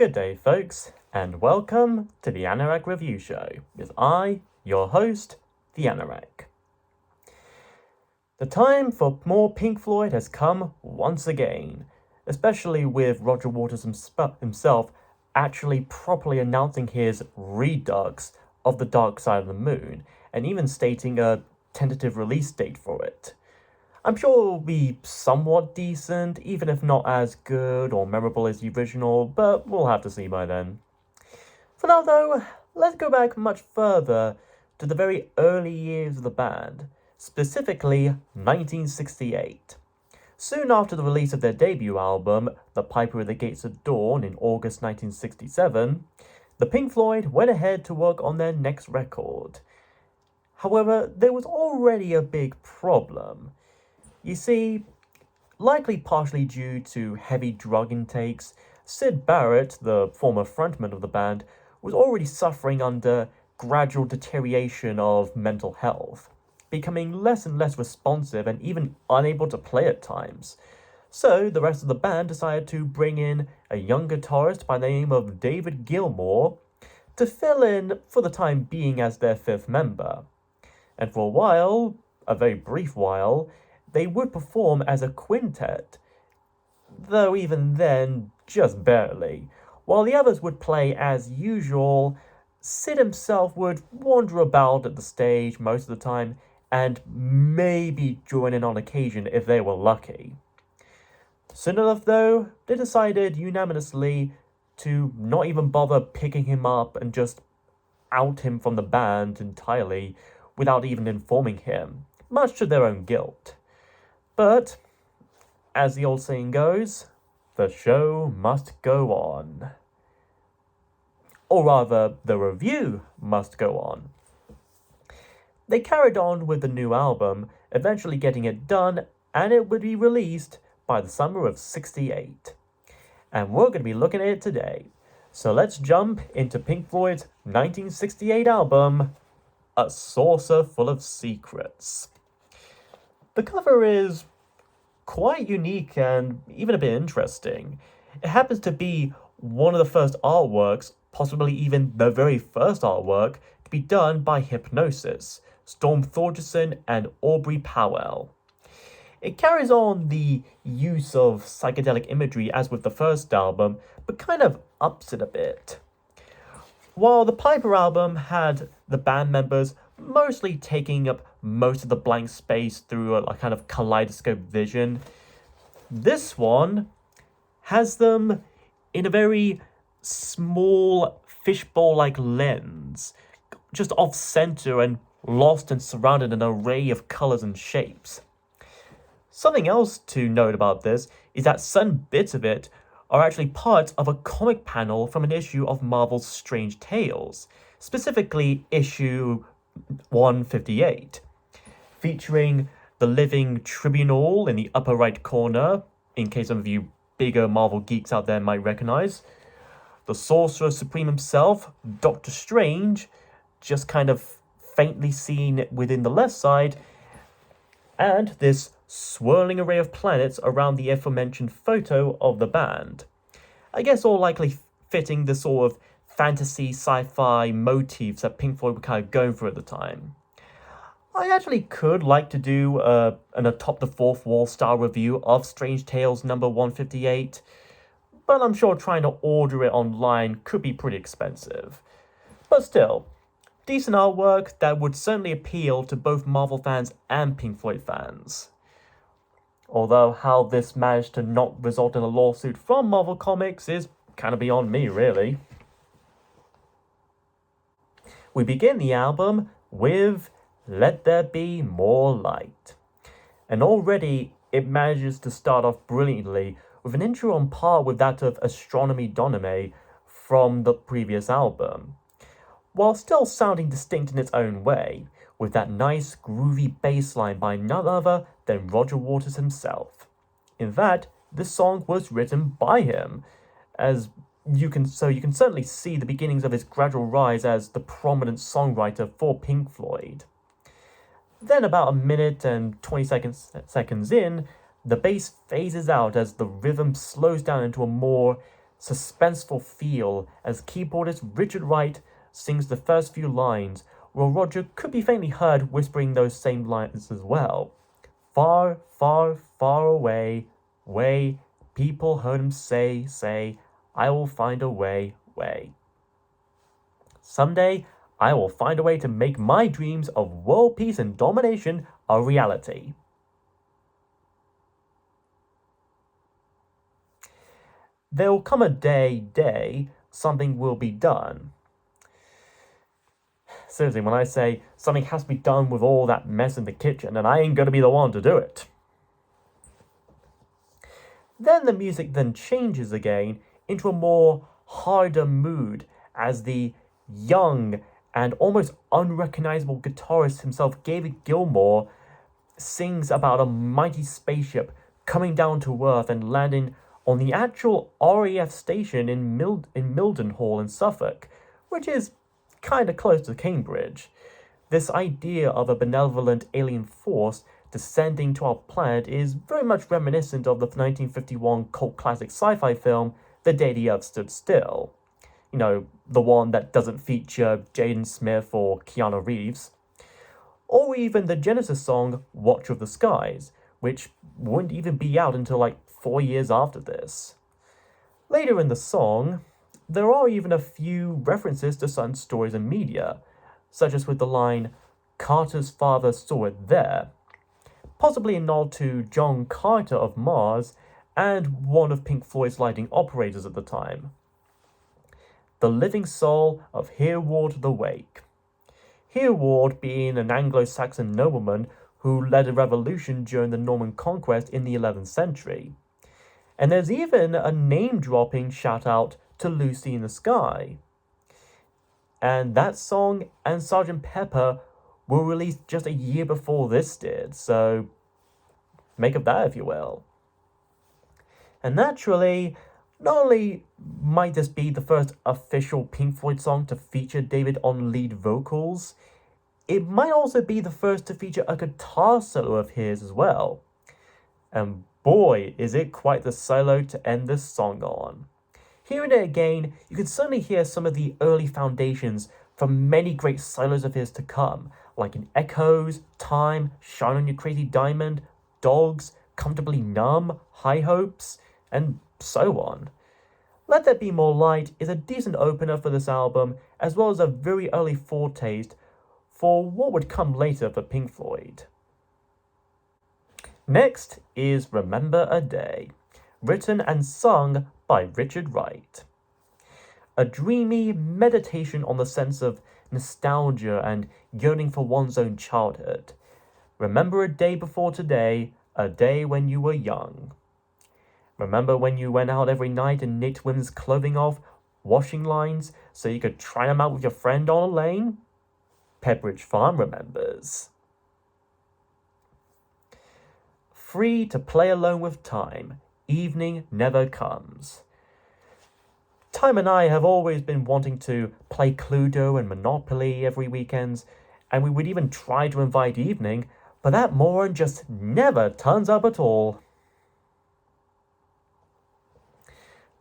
Good day, folks, and welcome to the Anorak Review Show with I, your host, the Anorak. The time for more Pink Floyd has come once again, especially with Roger Waters himself actually properly announcing his redux of The Dark Side of the Moon, and even stating a tentative release date for it. I'm sure it will be somewhat decent, even if not as good or memorable as the original, but we'll have to see by then. For now though, let's go back much further to the very early years of the band, specifically 1968. Soon after the release of their debut album, The Piper at the Gates of Dawn, in August 1967, the Pink Floyd went ahead to work on their next record. However, there was already a big problem. You see, likely partially due to heavy drug intakes, Syd Barrett, the former frontman of the band, was already suffering under gradual deterioration of mental health, becoming less and less responsive and even unable to play at times. So the rest of the band decided to bring in a young guitarist by the name of David Gilmour to fill in for the time being as their fifth member. And for a while, a very brief while, they would perform as a quintet, though even then, just barely. While the others would play as usual, Syd himself would wander about at the stage most of the time, and maybe join in on occasion if they were lucky. Soon enough though, they decided unanimously to not even bother picking him up and just out him from the band entirely without even informing him, much to their own guilt. But, as the old saying goes, the show must go on. Or rather, the review must go on. They carried on with the new album, eventually getting it done, and it would be released by the summer of '68. And we're going to be looking at it today. So let's jump into Pink Floyd's 1968 album, A Saucer Full of Secrets. The cover is quite unique and even a bit interesting. It happens to be one of the first artworks, possibly even the very first artwork, to be done by Hypnosis, Storm Thorgerson and Aubrey Powell. It carries on the use of psychedelic imagery as with the first album, but kind of ups it a bit. While the Piper album had the band members mostly taking up most of the blank space through a kind of kaleidoscope vision, this one has them in a very small fishbowl-like lens, just off-center and lost and surrounded in an array of colors and shapes. Something else to note about this is that certain bits of it are actually parts of a comic panel from an issue of Marvel's Strange Tales, specifically issue 158, featuring the living tribunal in the upper right corner, in case some of you bigger Marvel geeks out there might recognize, the Sorcerer Supreme himself, Doctor Strange, just kind of faintly seen within the left side, and this swirling array of planets around the aforementioned photo of the band. I guess all likely fitting the sort of fantasy sci-fi motifs that Pink Floyd were kind of going for at the time. I actually could like to do an atop the fourth wall style review of Strange Tales number 158, but I'm sure trying to order it online could be pretty expensive. But still, decent artwork that would certainly appeal to both Marvel fans and Pink Floyd fans. Although how this managed to not result in a lawsuit from Marvel Comics is kind of beyond me, really. We begin the album with Let There Be More Light. And already it manages to start off brilliantly with an intro on par with that of Astronomy Domine from the previous album, while still sounding distinct in its own way, with that nice groovy bass line by none other than Roger Waters himself. In fact, this song was written by him, you can certainly see the beginnings of his gradual rise as the prominent songwriter for Pink Floyd. Then about a minute and 20 seconds in, the bass phases out as the rhythm slows down into a more suspenseful feel as keyboardist Richard Wright sings the first few lines, while Roger could be faintly heard whispering those same lines as well. Far, far, far away, way, people heard him say, I will find a way. Someday, I will find a way to make my dreams of world peace and domination a reality. There will come a day, something will be done. Seriously, when I say something has to be done with all that mess in the kitchen, and I ain't gonna be the one to do it. Then the music then changes again into a more harder mood as the young and almost unrecognizable guitarist himself, David Gilmour, sings about a mighty spaceship coming down to Earth and landing on the actual RAF station in Mildenhall in Suffolk, which is kind of close to Cambridge. This idea of a benevolent alien force descending to our planet is very much reminiscent of the 1951 cult classic sci-fi film The Day the Earth Stood Still. You know, the one that doesn't feature Jaden Smith or Keanu Reeves. Or even the Genesis song Watch of the Skies, which wouldn't even be out until like 4 years after this. Later in the song, there are even a few references to certain stories and media, such as with the line, Carter's father saw it there, possibly a nod to John Carter of Mars and one of Pink Floyd's lighting operators at the time. The living soul of Hereward the Wake. Hereward being an Anglo-Saxon nobleman who led a revolution during the Norman conquest in the 11th century. And there's even a name-dropping shout-out to Lucy in the Sky. And that song and Sgt. Pepper were released just a year before this did, so make of that if you will. And naturally, not only might this be the first official Pink Floyd song to feature David on lead vocals, it might also be the first to feature a guitar solo of his as well. And boy, is it quite the solo to end this song on. Hearing it again, you can certainly hear some of the early foundations from many great solos of his to come, like in Echoes, Time, Shine on You Crazy Diamond, Dogs, Comfortably Numb, High Hopes, and so on. Let There Be More Light is a decent opener for this album, as well as a very early foretaste for what would come later for Pink Floyd. Next is Remember a Day, written and sung by Richard Wright. A dreamy meditation on the sense of nostalgia and yearning for one's own childhood. Remember a day before today, a day when you were young. Remember when you went out every night and nicked women's clothing off washing lines so you could try them out with your friend on a lane? Pepperidge Farm remembers. Free to play alone with time, evening never comes. Time and I have always been wanting to play Cluedo and Monopoly every weekend, and we would even try to invite Evening, but that moron just never turns up at all.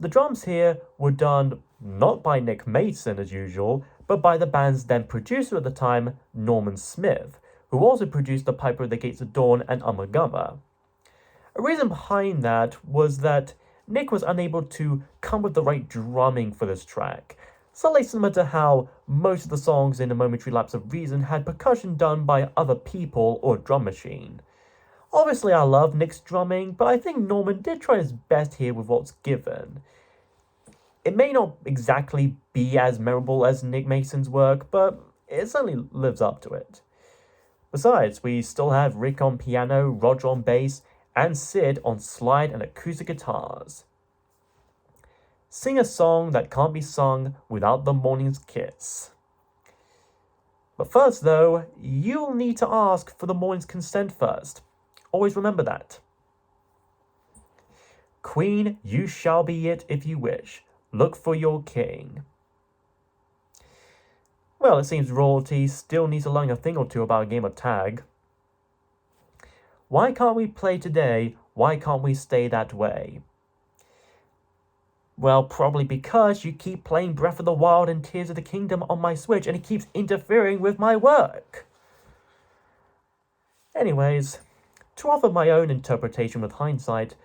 The drums here were done not by Nick Mason as usual, but by the band's then producer at the time, Norman Smith, who also produced The Piper at the Gates of Dawn and Ummagumma. A reason behind that was that Nick was unable to come with the right drumming for this track, slightly similar to how most of the songs in A Momentary Lapse of Reason had percussion done by other people or drum machine. Obviously I love Nick's drumming, but I think Norman did try his best here with what's given. It may not exactly be as memorable as Nick Mason's work, but it certainly lives up to it. Besides, we still have Rick on piano, Roger on bass, and Syd on slide and acoustic guitars. Sing a song that can't be sung without the morning's kiss. But first though, you'll need to ask for the morning's consent first. Always remember that. Queen, you shall be it if you wish. Look for your king. Well, it seems royalty still needs to learn a thing or two about a game of tag. Why can't we play today? Why can't we stay that way? Well, probably because you keep playing Breath of the Wild and Tears of the Kingdom on my Switch and it keeps interfering with my work. Anyways, to offer my own interpretation with hindsight,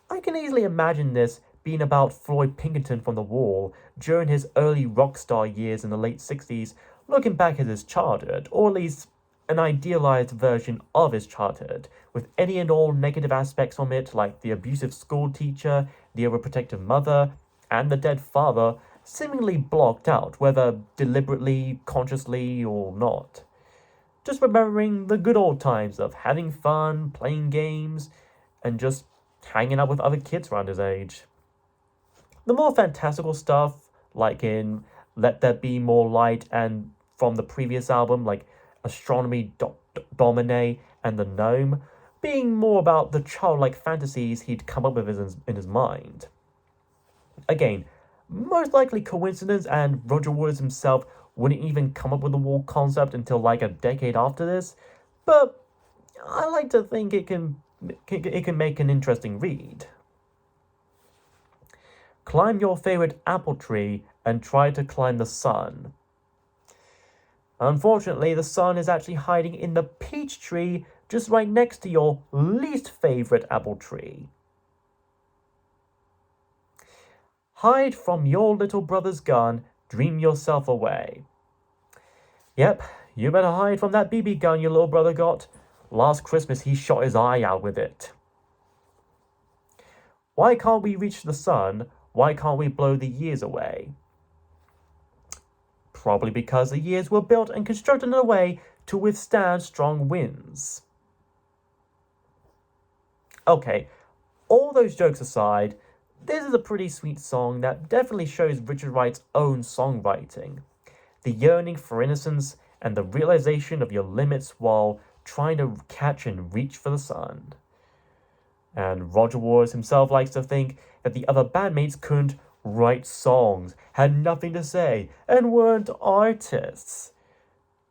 I can easily imagine this being about Floyd Pinkerton from The Wall during his early rock star years in the late 60s, looking back at his childhood, or at least an idealized version of his childhood, with any and all negative aspects from it, like the abusive school teacher, the overprotective mother, and the dead father, seemingly blocked out, whether deliberately, consciously, or not. Just remembering the good old times of having fun, playing games, and just hanging out with other kids around his age. The more fantastical stuff, like in Let There Be More Light and from the previous album, like Astronomy Domine and The Gnome, being more about the childlike fantasies he'd come up with in his mind. Again, most likely coincidence, and Roger Waters himself wouldn't even come up with the wall concept until like a decade after this, but I like to think it can make an interesting read. Climb your favorite apple tree and try to climb the sun. Unfortunately, the sun is actually hiding in the peach tree just right next to your least favorite apple tree. Hide from your little brother's gun, dream yourself away. Yep, you better hide from that BB gun your little brother got. Last Christmas he shot his eye out with it. Why can't we reach the sun? Why can't we blow the years away? Probably because the years were built and constructed in a way to withstand strong winds. Okay, all those jokes aside, this is a pretty sweet song that definitely shows Richard Wright's own songwriting. The yearning for innocence and the realization of your limits while trying to catch and reach for the sun. And Roger Waters himself likes to think that the other bandmates couldn't write songs, had nothing to say, and weren't artists.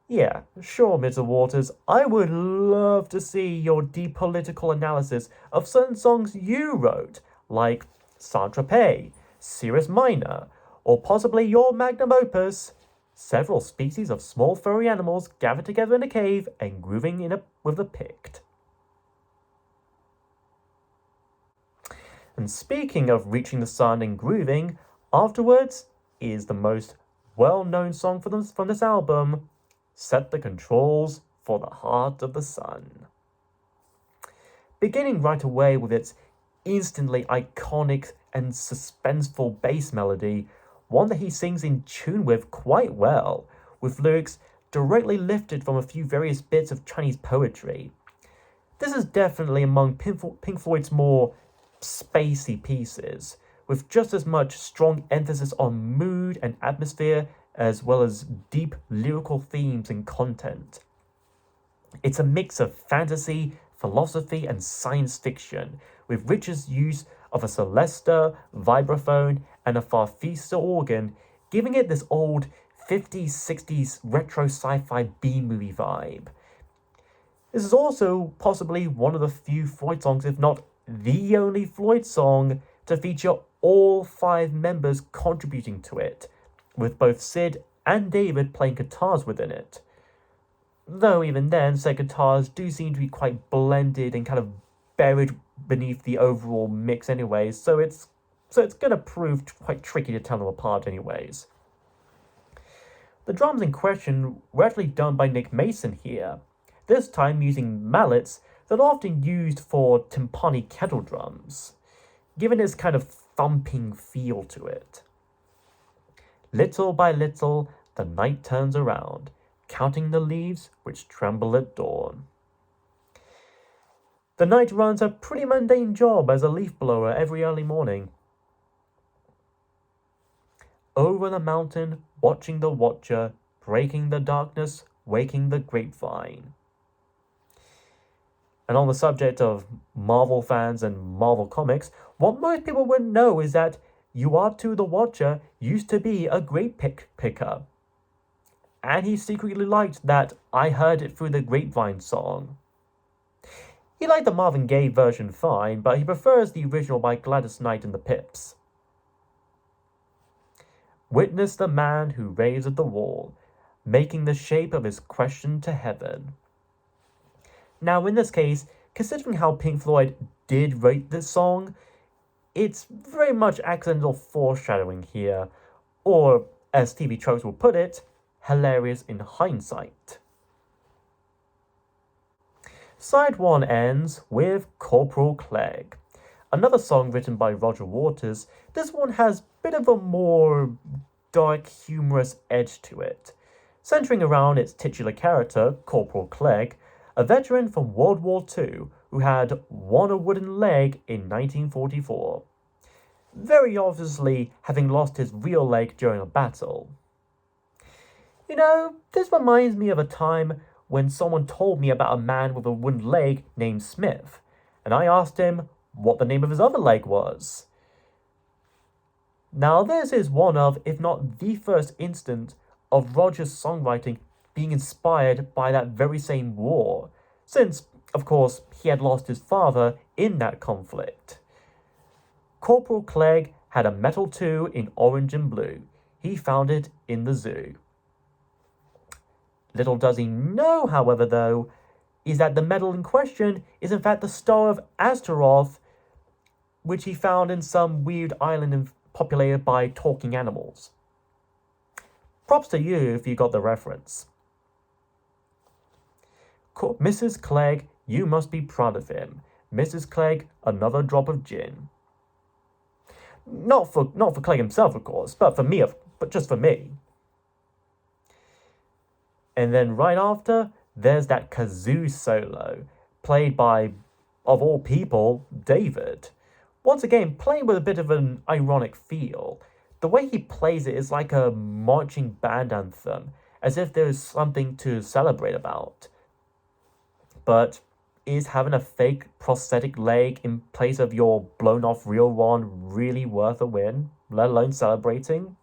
Yeah, sure, Mr. Waters, I would love to see your deep political analysis of certain songs you wrote, like Saint-Tropez, Cirrus Minor, or possibly your magnum opus, several species of small furry animals gathered together in a cave and grooving with a Pict. And speaking of reaching the sun and grooving, Afterwards is the most well-known song from this album, Set the Controls for the Heart of the Sun. Beginning right away with its instantly iconic and suspenseful bass melody, one that he sings in tune with quite well, with lyrics directly lifted from a few various bits of Chinese poetry. This is definitely among Pink Floyd's more spacey pieces, with just as much strong emphasis on mood and atmosphere, as well as deep lyrical themes and content. It's a mix of fantasy, philosophy, and science fiction, with Richard's use of a Celesta, vibraphone, and a Farfisa organ, giving it this old 50s, 60s retro sci-fi B-movie vibe. This is also possibly one of the few Floyd songs, if not the only Floyd song, to feature all 5 members contributing to it, with both Syd and David playing guitars within it. Though even then, said guitars do seem to be quite blended and kind of buried beneath the overall mix anyways, so it's gonna prove quite tricky to tell them apart anyways. The drums in question were actually done by Nick Mason here, this time using mallets that are often used for timpani kettle drums, giving this kind of thumping feel to it. Little by little, the night turns around, counting the leaves which tremble at dawn. The knight runs a pretty mundane job as a leaf blower every early morning. Over the mountain, watching the watcher, breaking the darkness, waking the grapevine. And on the subject of Marvel fans and Marvel comics, what most people wouldn't know is that Uatu the Watcher used to be a grape picker. And he secretly liked that I Heard It Through the Grapevine song. He liked the Marvin Gaye version fine, but he prefers the original by Gladys Knight and the Pips. Witness the man who raves at the wall, making the shape of his question to heaven. Now, in this case, considering how Pink Floyd did write this song, it's very much accidental foreshadowing here, or, as TV tropes will put it, hilarious in hindsight. Side 1 ends with Corporal Clegg, another song written by Roger Waters. This one has a bit of a more dark, humorous edge to it, centering around its titular character, Corporal Clegg, a veteran from World War II who had won a wooden leg in 1944, very obviously having lost his real leg during a battle. You know, this reminds me of a time when someone told me about a man with a wooden leg named Smith, and I asked him what the name of his other leg was. Now, this is one of, if not the first instance of Roger's songwriting being inspired by that very same war, since, of course, he had lost his father in that conflict. Corporal Clegg had a Metal 2 in orange and blue. He found it in the zoo. Little does he know, however, though, is that the medal in question is in fact the Star of Astaroth, which he found in some weird island populated by talking animals. Props to you if you got the reference. Mrs. Clegg, you must be proud of him. Mrs. Clegg, another drop of gin. Not for Clegg himself, of course, but just for me. And then right after, there's that kazoo solo, played by, of all people, David. Once again, playing with a bit of an ironic feel. The way he plays it is like a marching band anthem, as if there's something to celebrate about. But is having a fake prosthetic leg in place of your blown off real one really worth a win, let alone celebrating?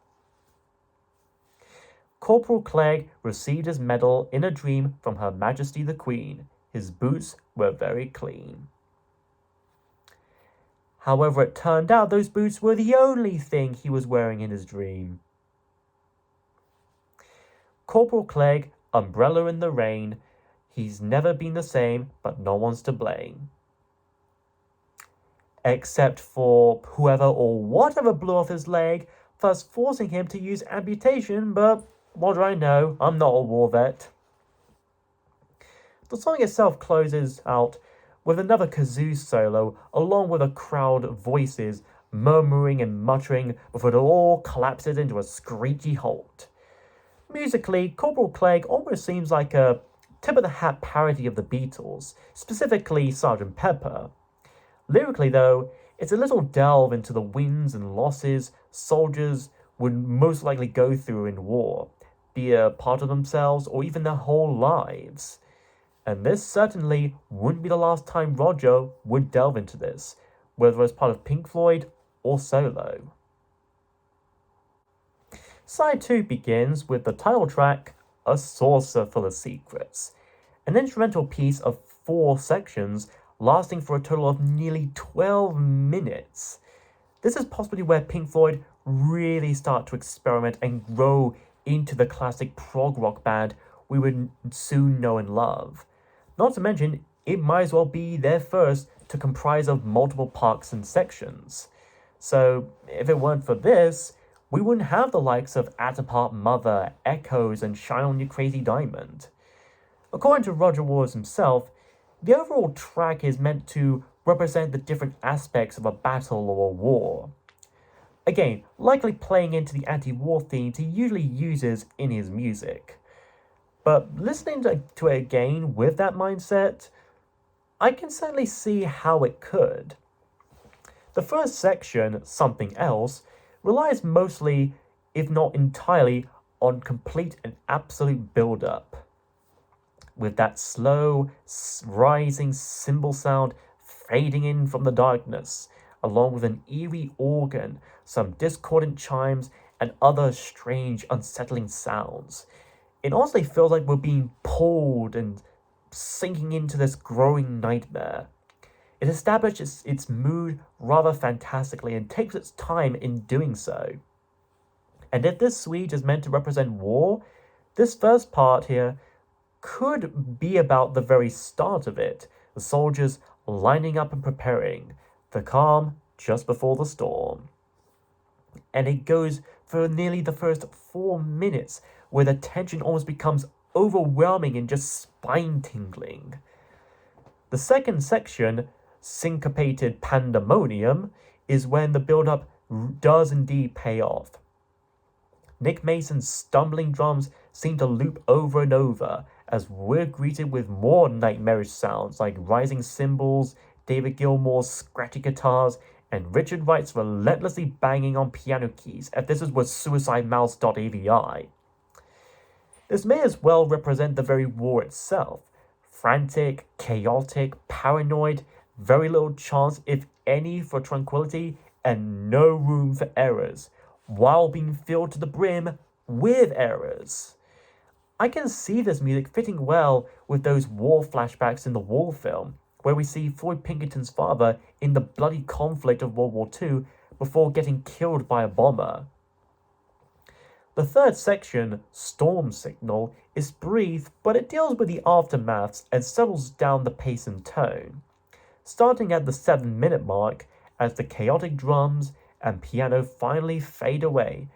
Corporal Clegg received his medal in a dream from Her Majesty the Queen. His boots were very clean. However, it turned out those boots were the only thing he was wearing in his dream. Corporal Clegg, umbrella in the rain. He's never been the same, but no one's to blame. Except for whoever or whatever blew off his leg, thus forcing him to use amputation, but what do I know? I'm not a war vet. The song itself closes out with another kazoo solo, along with a crowd of voices murmuring and muttering before it all collapses into a screechy halt. Musically, Corporal Clegg almost seems like a tip-of-the-hat parody of the Beatles, specifically Sgt. Pepper. Lyrically, though, it's a little delve into the wins and losses soldiers would most likely go through in war, be a part of themselves or even their whole lives. And this certainly wouldn't be the last time Roger would delve into this, whether as part of Pink Floyd or solo. Side 2 begins with the title track, A Saucer Full of Secrets, an instrumental piece of 4 sections lasting for a total of nearly 12 minutes. This is possibly where Pink Floyd really start to experiment and grow into the classic prog rock band we would soon know and love. Not to mention, it might as well be their first to comprise of multiple parts and sections. So, if it weren't for this, we wouldn't have the likes of At Apart Mother, Echoes, and Shine On You Crazy Diamond. According to Roger Waters himself, the overall track is meant to represent the different aspects of a battle or a war. Again, likely playing into the anti-war themes he usually uses in his music. But listening to it again with that mindset, I can certainly see how it could. The first section, Something Else, relies mostly, if not entirely, on complete and absolute build-up. With that slow, rising cymbal sound fading in from the darkness, along with an eerie organ, some discordant chimes, and other strange, unsettling sounds. It honestly feels like we're being pulled and sinking into this growing nightmare. It establishes its mood rather fantastically and takes its time in doing so. And if this suite is meant to represent war, this first part here could be about the very start of it, the soldiers lining up and preparing, the calm just before the storm. And it goes for nearly the first 4 minutes, where the tension almost becomes overwhelming and just spine-tingling. The second section, Syncopated Pandemonium, is when the build-up does indeed pay off. Nick Mason's stumbling drums seem to loop over and over as we're greeted with more nightmarish sounds like rising cymbals, David Gilmour's scratchy guitars, and Richard Wright's relentlessly banging on piano keys if this was suicidemouse.avi. This may as well represent the very war itself. Frantic, chaotic, paranoid, very little chance, if any, for tranquility, and no room for errors, while being filled to the brim with errors. I can see this music fitting well with those war flashbacks in the Wall film, where we see Floyd Pinkerton's father in the bloody conflict of World War II before getting killed by a bomber. The third section, Storm Signal, is brief, but it deals with the aftermaths and settles down the pace and tone. Starting at the 7-minute mark, as the chaotic drums and piano finally fade away,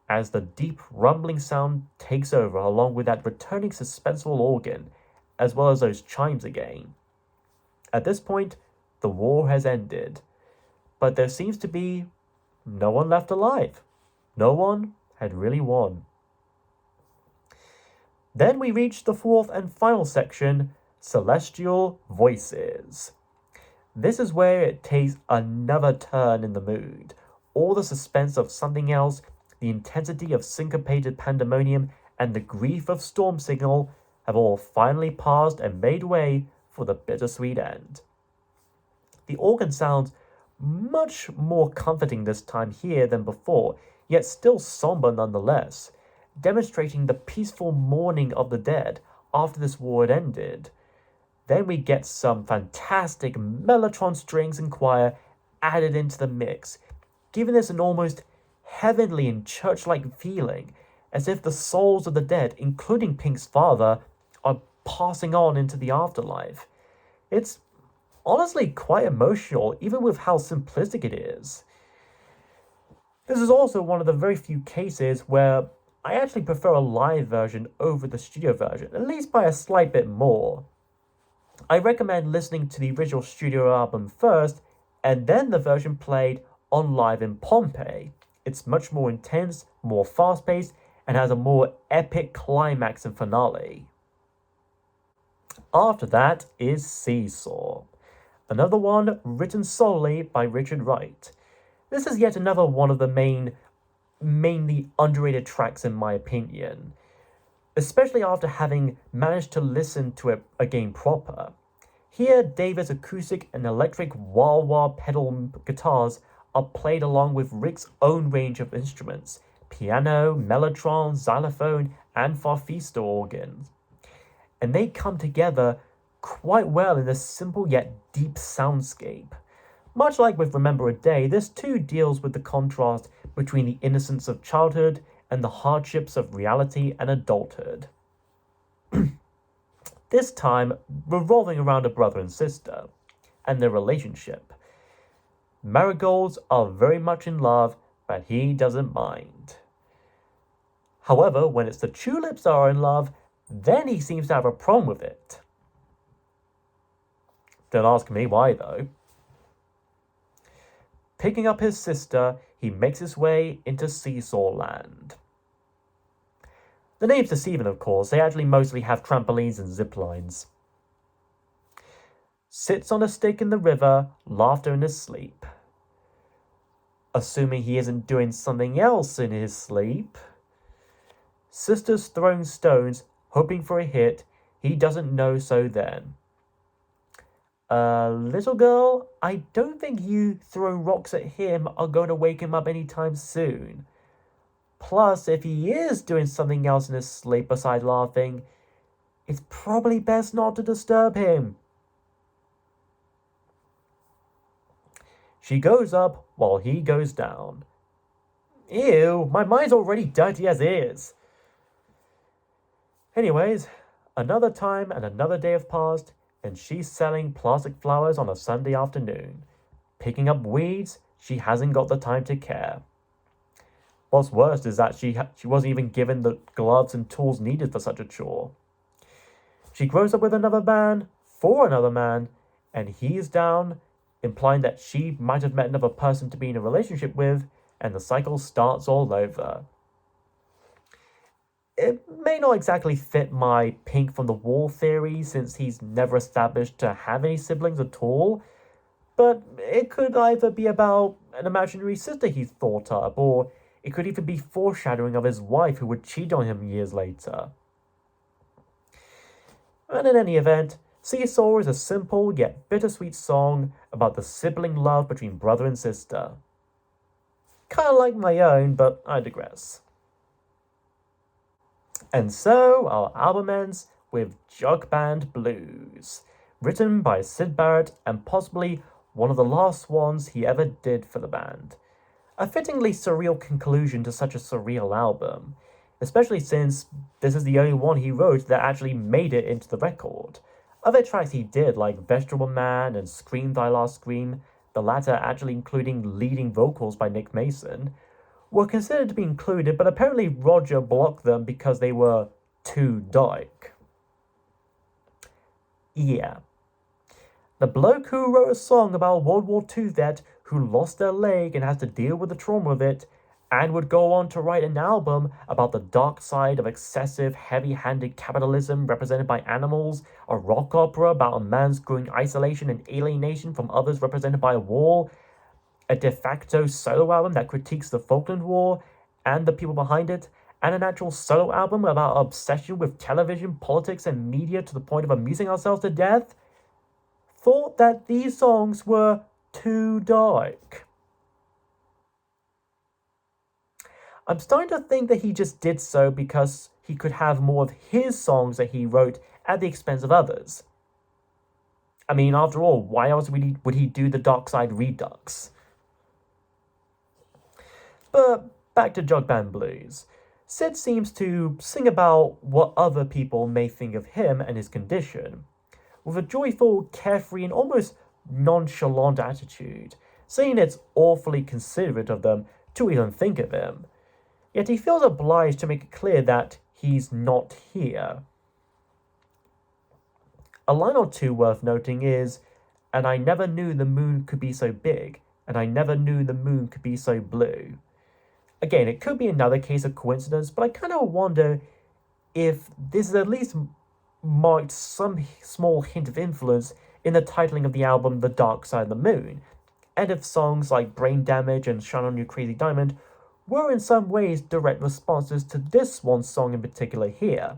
as the deep rumbling sound takes over along with that returning suspenseful organ, as well as those chimes again. At this point, the war has ended, but there seems to be no one left alive. No one had really won. Then we reach the fourth and final section, Celestial Voices. This is where it takes another turn in the mood. All the suspense of something else, the intensity of Syncopated Pandemonium, and the grief of Storm Signal have all finally passed and made way for the bittersweet end. The organ sounds much more comforting this time here than before, yet still somber nonetheless, demonstrating the peaceful mourning of the dead after this war had ended. Then we get some fantastic mellotron strings and choir added into the mix, giving this an almost heavenly and church-like feeling, as if the souls of the dead, including Pink's father, are passing on into the afterlife. It's honestly quite emotional, even with how simplistic it is. This is also one of the very few cases where I actually prefer a live version over the studio version, at least by a slight bit more. I recommend listening to the original studio album first, and then the version played on Live in Pompeii. It's much more intense, more fast-paced, and has a more epic climax and finale. After that is Seesaw, another one written solely by Richard Wright. This is yet another one of the mainly underrated tracks in my opinion, especially after having managed to listen to it again proper. Here, David's acoustic and electric wah-wah pedal guitars are played along with Rick's own range of instruments, piano, mellotron, xylophone, and farfisa organs. And they come together quite well in this simple yet deep soundscape. Much like with Remember a Day, this too deals with the contrast between the innocence of childhood and the hardships of reality and adulthood. This time revolving around a brother and sister, and their relationship. Marigolds are very much in love, but he doesn't mind. However, when it's the tulips that are in love, then he seems to have a problem with it. Don't ask me why though. Picking up his sister, he makes his way into Seesaw Land. The name's deceiving, of course. They actually mostly have trampolines and zip lines. Sits on a stick in the river, laughter in his sleep. Assuming he isn't doing something else in his sleep. Sister's throwing stones, hoping for a hit. He doesn't know so then. Little girl, I don't think you throwing rocks at him are going to wake him up anytime soon. Plus, if he is doing something else in his sleep besides laughing, it's probably best not to disturb him. She goes up while he goes down. Ew, my mind's already dirty as is. Anyways, another time and another day have passed, and she's selling plastic flowers on a Sunday afternoon. Picking up weeds, she hasn't got the time to care. What's worse is that she wasn't even given the gloves and tools needed for such a chore. She grows up with another man, for another man, and he's down, implying that she might have met another person to be in a relationship with, and the cycle starts all over. It may not exactly fit my pink from the wall theory, since he's never established to have any siblings at all, but it could either be about an imaginary sister he's thought up, or it could even be foreshadowing of his wife who would cheat on him years later. And in any event, Seesaw is a simple yet bittersweet song about the sibling love between brother and sister. Kinda like my own, but I digress. And so, our album ends with Jug Band Blues, written by Syd Barrett and possibly one of the last ones he ever did for the band. A fittingly surreal conclusion to such a surreal album, especially since this is the only one he wrote that actually made it into the record. Other tracks he did, like Vegetable Man and Scream Thy Last Scream, the latter actually including leading vocals by Nick Mason, were considered to be included, but apparently Roger blocked them because they were too dark. Yeah. The bloke who wrote a song about a World War II vet who lost their leg and has to deal with the trauma of it, and would go on to write an album about the dark side of excessive, heavy-handed capitalism represented by animals, a rock opera about a man's growing isolation and alienation from others represented by a wall, a de facto solo album that critiques the Falkland War and the people behind it, and an actual solo album about obsession with television, politics, and media to the point of amusing ourselves to death, thought that these songs were too dark. I'm starting to think that he just did so because he could have more of his songs that he wrote at the expense of others. I mean, after all, why else would he do the Dark Side Redux? But back to Jug Band Blues. Syd seems to sing about what other people may think of him and his condition, with a joyful, carefree, and almost nonchalant attitude, saying it's awfully considerate of them to even think of him. Yet he feels obliged to make it clear that he's not here. A line or two worth noting is, "And I never knew the moon could be so big, and I never knew the moon could be so blue." Again, it could be another case of coincidence, but I kind of wonder if this is at least marked some small hint of influence in the titling of the album The Dark Side of the Moon, and if songs like Brain Damage and Shine On You Crazy Diamond were in some ways direct responses to this one song in particular here.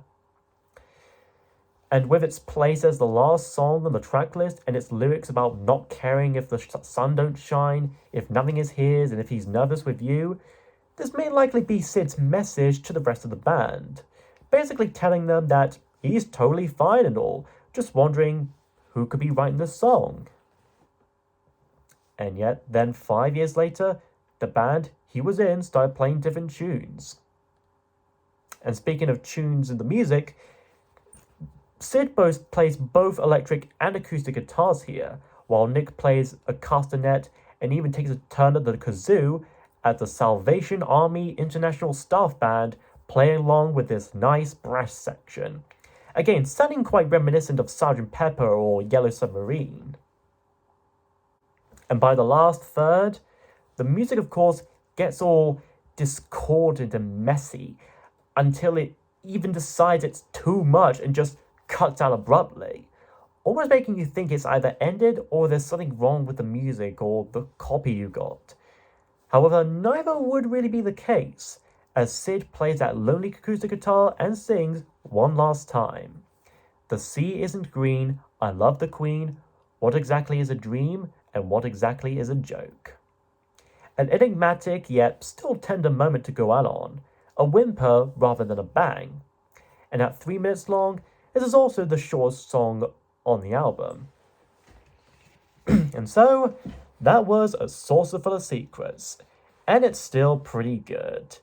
And with its place as the last song on the track list and its lyrics about not caring if the sun don't shine, if nothing is his, and if he's nervous with you, this may likely be Syd's message to the rest of the band, basically telling them that he's totally fine and all, just wondering who could be writing this song. And yet, then 5 years later, the band he was in started playing different tunes. And speaking of tunes in the music, Syd plays both electric and acoustic guitars here, while Nick plays a castanet and even takes a turn at the kazoo as the Salvation Army International Staff Band play along with this nice brass section. Again, sounding quite reminiscent of Sgt. Pepper or Yellow Submarine. And by the last third, the music of course gets all discordant and messy until it even decides it's too much and just cuts out abruptly, almost making you think it's either ended or there's something wrong with the music or the copy you got. However, neither would really be the case, as Syd plays that lonely acoustic guitar and sings one last time. "The sea isn't green, I love the queen, what exactly is a dream, and what exactly is a joke?" An enigmatic yet still tender moment to go out on, a whimper rather than a bang. And at 3 minutes long, this is also the shortest song on the album. And so, that was A Saucerful of Secrets, and it's still pretty good.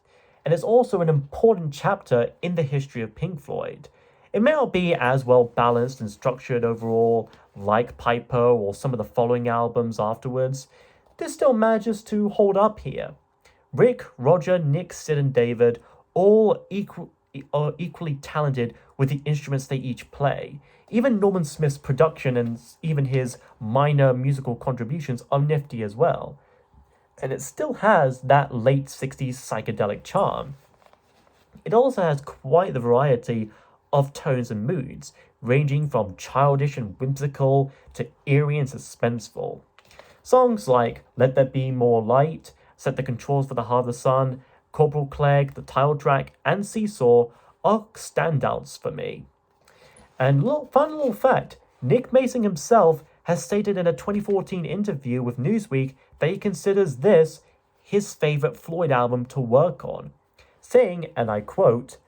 And it's also an important chapter in the history of Pink Floyd. It may not be as well balanced and structured overall like Piper or some of the following albums afterwards. This still manages to hold up here. Rick, Roger, Nick, Syd, and David all are equally talented with the instruments they each play. Even Norman Smith's production and even his minor musical contributions are nifty as well. And it still has that late 60s psychedelic charm. It also has quite the variety of tones and moods, ranging from childish and whimsical to eerie and suspenseful. Songs like Let There Be More Light, Set the Controls for the Heart of the Sun, Corporal Clegg, the title track, and Seesaw are standouts for me. And fun little fact, Nick Mason himself has stated in a 2014 interview with Newsweek that he considers this his favourite Floyd album to work on, saying, and I quote,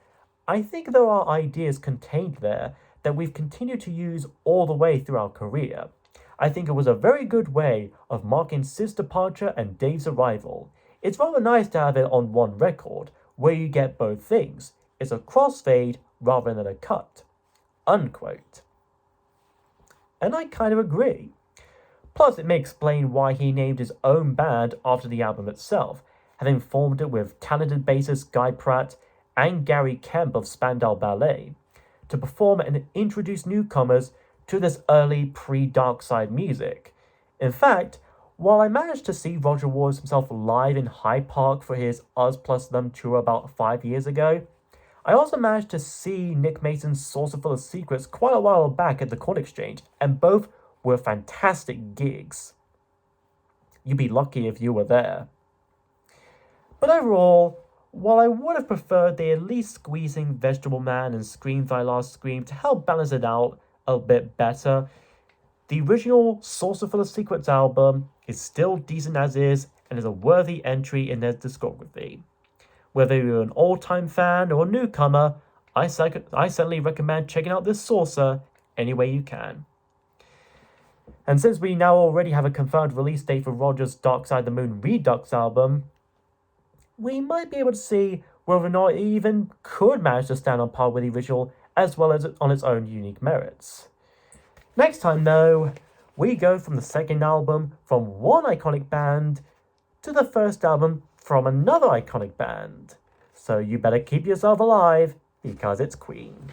"I think there are ideas contained there that we've continued to use all the way through our career. I think it was a very good way of marking Syd's departure and Dave's arrival. It's rather nice to have it on one record, where you get both things. It's a crossfade rather than a cut." Unquote. And I kind of agree. Plus, it may explain why he named his own band after the album itself, having formed it with talented bassist Guy Pratt and Gary Kemp of Spandau Ballet, to perform and introduce newcomers to this early pre-Dark Side music. In fact, while I managed to see Roger Waters himself live in Hyde Park for his Us Plus Them tour about 5 years ago, I also managed to see Nick Mason's Saucerful of Secrets quite a while back at the Chord Exchange, and both were fantastic gigs. You'd be lucky if you were there. But overall, while I would have preferred they at least squeezing Vegetable Man and Scream Thy Last Scream to help balance it out a bit better, the original Saucerful of Secrets album is still decent as is and is a worthy entry in their discography. Whether you're an all-time fan or a newcomer, I certainly recommend checking out this saucer any way you can. And since we now already have a confirmed release date for Roger's Dark Side of the Moon Redux album, we might be able to see whether or not it even could manage to stand on par with the original as well as on its own unique merits. Next time though, we go from the second album from one iconic band to the first album from another iconic band. So you better keep yourself alive because it's Queen.